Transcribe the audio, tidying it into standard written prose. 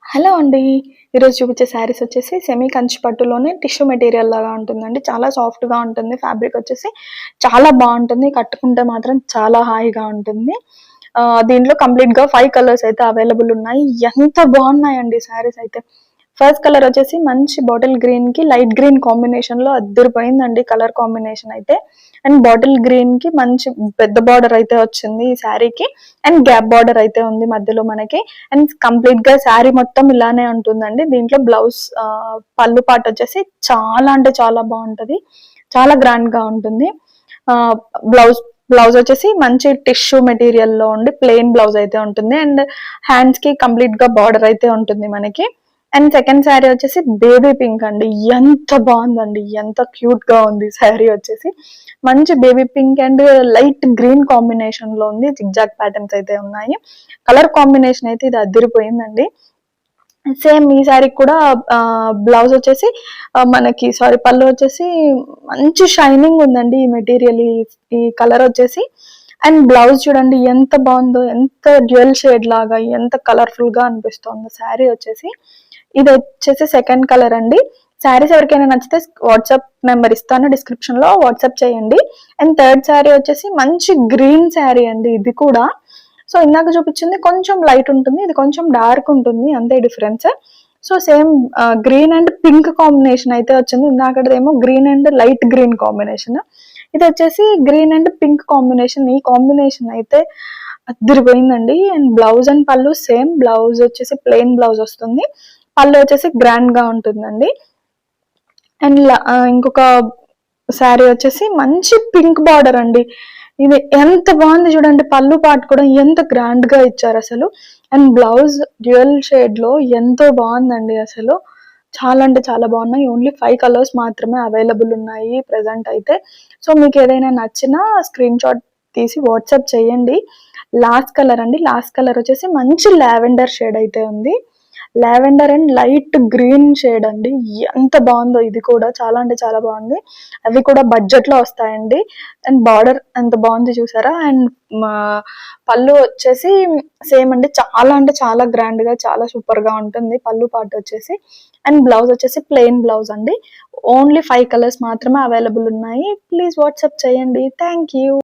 Hello అండి. ఈరోజు చూపించే శారీస్ వచ్చేసి సెమీ కంచి పట్టులోనే టిష్యూ మెటీరియల్ లాగా ఉంటుందండి. చాలా సాఫ్ట్‌గా ఉంటుంది. ఫ్యాబ్రిక్ వచ్చేసి చాలా బావుంటుంది. కట్టుకుంటే మాత్రం చాలా హాయిగా ఉంటుంది. దీంట్లో కంప్లీట్‌గా 5 కలర్స్ అయితే అవైలబుల్ ఉన్నాయి. ఎంత బావున్నాయండి శారీస్ అయితే. ఫస్ట్ కలర్ వచ్చేసి మంచి బాటిల్ గ్రీన్‌కి లైట్ గ్రీన్ కాంబినేషన్‌లో అద్దిరిపోయిందండి కలర్ కాంబినేషన్ అయితే. అండ్ బాటిల్ గ్రీన్‌కి మంచి పెద్ద బార్డర్ అయితే వచ్చింది ఈ శారీకి. అండ్ గ్యాప్ బార్డర్ అయితే ఉంది మధ్యలో మనకి. అండ్ కంప్లీట్‌గా శారీ మొత్తం ఇలానే ఉంటుందండి. దీంట్లో బ్లౌజ్ పళ్ళు పార్ట్ వచ్చేసి చాలా అంటే చాలా బావుంటది. చాలా గ్రాండ్‌గా ఉంటుంది. ఆహ్, బ్లౌజ్ బ్లౌజ్ వచ్చేసి మంచి టిష్యూ మెటీరియల్‌లో ఉండి ప్లెయిన్ బ్లౌజ్ అయితే ఉంటుంది. అండ్ హ్యాండ్స్‌కి కంప్లీట్‌గా బార్డర్ అయితే ఉంటుంది మనకి. అండ్ సెకండ్ శారీ వచ్చేసి బేబీ పింక్ అండి. ఎంత బావుందండి. ఎంత క్యూట్‌గా ఉంది శారీ వచ్చేసి. మంచి baby pink and light green కాంబినేషన్‌లో ఉంది. జిగ్‌జాగ్ ప్యాటర్న్స్ అయితే ఉన్నాయి. కలర్ కాంబినేషన్ అయితే ఇది అద్దిరిపోయిందండి. సేమ్ ఈ శారీకి కూడా బ్లౌజ్ వచ్చేసి మనకి పళ్ళు వచ్చేసి మంచి షైనింగ్ ఉందండి ఈ మెటీరియల్ ఈ కలర్ వచ్చేసి. అండ్ బ్లౌజ్ చూడండి ఎంత బావుందో. ఎంత డ్యూయల్ షేడ్ లాగా ఎంత కలర్‌ఫుల్‌గా అనిపిస్తోందో శారీ వచ్చేసి. ఇదొచ్చేసి సెకండ్ కలర్ అండి. శారీస్ ఎవరికైనా నచ్చితే వాట్సాప్ నంబర్ ఇస్తాను డిస్క్రిప్షన్‌లో వాట్సాప్ చేయండి. అండ్ థర్డ్ శారీ వచ్చేసి మంచి గ్రీన్ శారీ అండి ఇది కూడా. సో, ఇందాక చూపించింది కొంచెం లైట్ ఉంటుంది. ఇది కొంచెం డార్క్ ఉంటుంది. అంతే difference. So, same green and pink combination అయితే వచ్చింది. ఇందాకటిదేమో green and light green combination. ఇదొచ్చేసి గ్రీన్ అండ్ పింక్ కాంబినేషన్. ఈ కాంబినేషన్ అయితే అద్దిరిపోయిందండి. And blouse and pallu same. Blouse వచ్చేసి ప్లెయిన్ బ్లౌజ్ వస్తుంది. పళ్ళు వచ్చేసి గ్రాండ్‌గా ఉంటుందండి. అండ్ ఇంకొక శారీ వచ్చేసి మంచి పింక్ బార్డర్ అండి. ఇది ఎంత బాగుంది చూడండి. పళ్ళు పార్ట్ కూడా ఎంత గ్రాండ్‌గా ఇచ్చారసలు. అండ్ బ్లౌజ్ డ్యూయల్ షేడ్‌లో ఎంతో బావుందండి అసలు. చాలా అంటే చాలా బావున్నాయి. ఓన్లీ 5 కలర్స్ మాత్రమే అవైలబుల్ ఉన్నాయి ప్రెజెంట్ అయితే. సో, మీకేదైనా నచ్చినా స్క్రీన్‌షాట్ తీసి వాట్సాప్ చేయండి. లాస్ట్ కలర్ అండి. లాస్ట్ కలర్ వచ్చేసి మంచి లావెండర్ షేడ్ అయితే ఉంది. Lavender and light green shade అండి. ఎంత బావుందో ఇది కూడా. చాలా అంటే చాలా బావుంది. అవి కూడా బడ్జెట్‌లో వస్తాయండి. అండ్ బార్డర్ ఎంత బావుంది చూసారా? అండ్ మా పళ్ళు వచ్చేసి సేమ్ అండి. చాలా అంటే చాలా గ్రాండ్‌గా చాలా సూపర్‌గా ఉంటుంది పళ్ళు పార్ట్ వచ్చేసి. అండ్ బ్లౌజ్ వచ్చేసి ప్లెయిన్ బ్లౌజ్ అండి. ఓన్లీ 5 కలర్స్ మాత్రమే అవైలబుల్ ఉన్నాయి. ప్లీజ్ వాట్సాప్ చేయండి. Thank you.